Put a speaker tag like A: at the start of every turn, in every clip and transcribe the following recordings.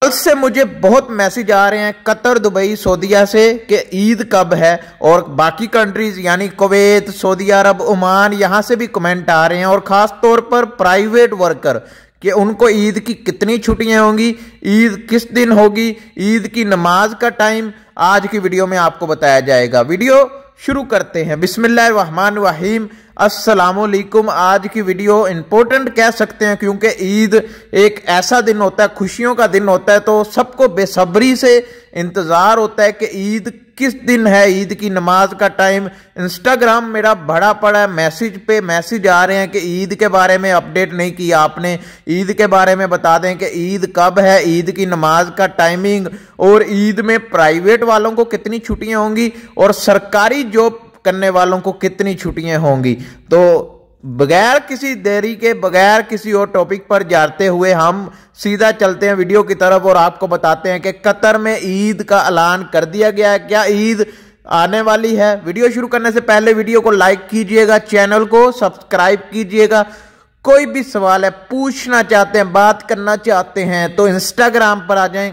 A: कल से मुझे बहुत मैसेज आ रहे हैं कतर, दुबई, सऊदीया से कि ईद कब है, और बाकी कंट्रीज यानी कुवैत, सऊदी अरब, ओमान, यहां से भी कमेंट आ रहे हैं। और खास तौर पर प्राइवेट वर्कर कि उनको ईद की कितनी छुट्टियां होंगी, ईद किस दिन होगी, ईद की नमाज का टाइम आज की वीडियो में आपको बताया जाएगा। वीडियो शुरू करते हैं। बिस्मिल्लाहिर्रहमानिर्रहीम, अस्सलामुअलैकुम। आज की वीडियो इंपॉर्टेंट कह सकते हैं क्योंकि ईद एक ऐसा दिन होता है, खुशियों का दिन होता है, तो सबको बेसब्री से इंतजार होता है कि ईद किस दिन है, ईद की नमाज का टाइम। इंस्टाग्राम मेरा भरा पड़ा है, मैसेज पे मैसेज आ रहे हैं कि ईद के बारे में अपडेट नहीं किया आपने, ईद के बारे में बता दें कि ईद कब है, ईद की नमाज का टाइमिंग, और ईद में प्राइवेट वालों को कितनी छुट्टियां होंगी और सरकारी जॉब करने वालों को कितनी छुट्टियां होंगी। तो बगैर किसी देरी के, बगैर किसी और टॉपिक पर जाते हुए हम सीधा चलते हैं वीडियो की तरफ और आपको बताते हैं कि कतर में ईद का ऐलान कर दिया गया है। क्या ईद आने वाली है? वीडियो शुरू करने से पहले वीडियो को लाइक कीजिएगा, चैनल को सब्सक्राइब कीजिएगा। कोई भी सवाल है, पूछना चाहते हैं, बात करना चाहते हैं तो इंस्टाग्राम पर आ जाएं।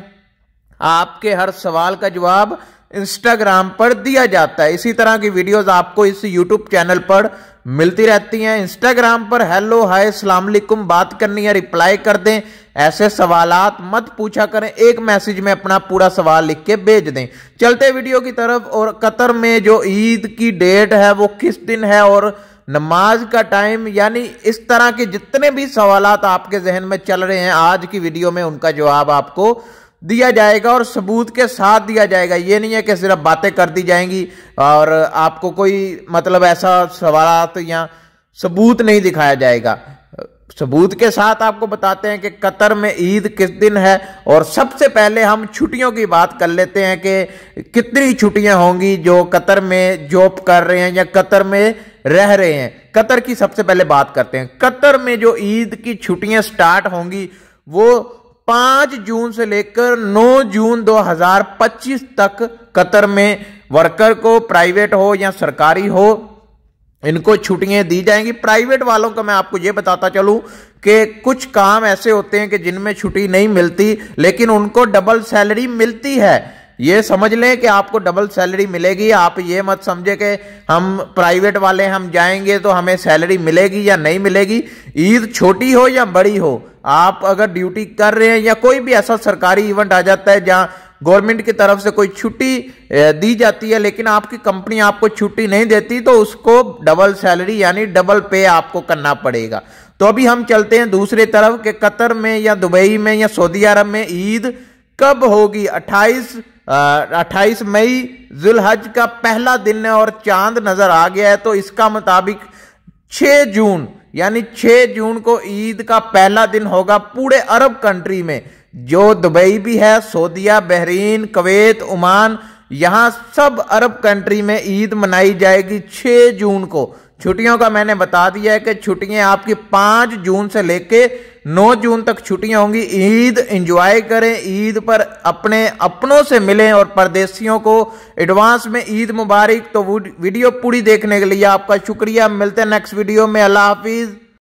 A: आपके हर सवाल का जवाब इंस्टाग्राम पर दिया जाता है। इसी तरह की वीडियोस आपको इस यूट्यूब चैनल पर मिलती रहती हैं। इंस्टाग्राम पर हेलो, हाय, अस्सलाम वालेकुम बात करनी है, रिप्लाई कर दें। ऐसे सवालात मत पूछा करें, एक मैसेज में अपना पूरा सवाल लिख के भेज दें। चलते वीडियो की तरफ। और कतर में जो ईद की डेट है वो किस दिन है और नमाज का टाइम, यानी इस तरह के जितने भी सवालात आपके जहन में चल रहे हैं आज की वीडियो में उनका जवाब आपको दिया जाएगा और सबूत के साथ दिया जाएगा। ये नहीं है कि सिर्फ बातें कर दी जाएंगी और आपको कोई मतलब ऐसा सवाल या सबूत नहीं दिखाया जाएगा। सबूत के साथ आपको बताते हैं कि कतर में ईद किस दिन है। और सबसे पहले हम छुट्टियों की बात कर लेते हैं कि कितनी छुट्टियां होंगी जो कतर में जॉब कर रहे हैं या कतर में रह रहे हैं। कतर की सबसे पहले बात करते हैं। कतर में जो ईद की छुट्टियां स्टार्ट होंगी वो 5 जून से लेकर 9 जून 2025 तक कतर में वर्कर को, प्राइवेट हो या सरकारी हो, इनको छुट्टियां दी जाएंगी। प्राइवेट वालों का मैं आपको यह बताता चलूं कि कुछ काम ऐसे होते हैं कि जिनमें छुट्टी नहीं मिलती लेकिन उनको डबल सैलरी मिलती है। ये समझ लें कि आपको डबल सैलरी मिलेगी। आप ये मत समझे कि हम प्राइवेट वाले हम जाएंगे तो हमें सैलरी मिलेगी या नहीं मिलेगी। ईद छोटी हो या बड़ी हो, आप अगर ड्यूटी कर रहे हैं या कोई भी ऐसा सरकारी इवेंट आ जाता है जहां गवर्नमेंट की तरफ से कोई छुट्टी दी जाती है लेकिन आपकी कंपनी आपको छुट्टी नहीं देती तो उसको डबल सैलरी यानी डबल पे आपको करना पड़ेगा। तो अभी हम चलते हैं दूसरी तरफ कि कतर में या दुबई में या सऊदी अरब में ईद कब होगी। 28 मई जुल्हज का पहला दिन है और चांद नजर आ गया है, तो इसका मुताबिक 6 जून यानी 6 जून को ईद का पहला दिन होगा पूरे अरब कंट्री में। जो दुबई भी है, सऊदीया, बहरीन, कुवैत, ओमान, यहां सब अरब कंट्री में ईद मनाई जाएगी 6 जून को। छुट्टियों का मैंने बता दिया है कि छुट्टियां आपकी 5 जून से लेके 9 जून तक छुट्टियां होंगी। ईद एंजॉय करें, ईद पर अपने अपनों से मिलें और परदेशियों को एडवांस में ईद मुबारक। तो वीडियो पूरी देखने के लिए आपका शुक्रिया। मिलते हैं नेक्स्ट वीडियो में। अल्लाह हाफिज।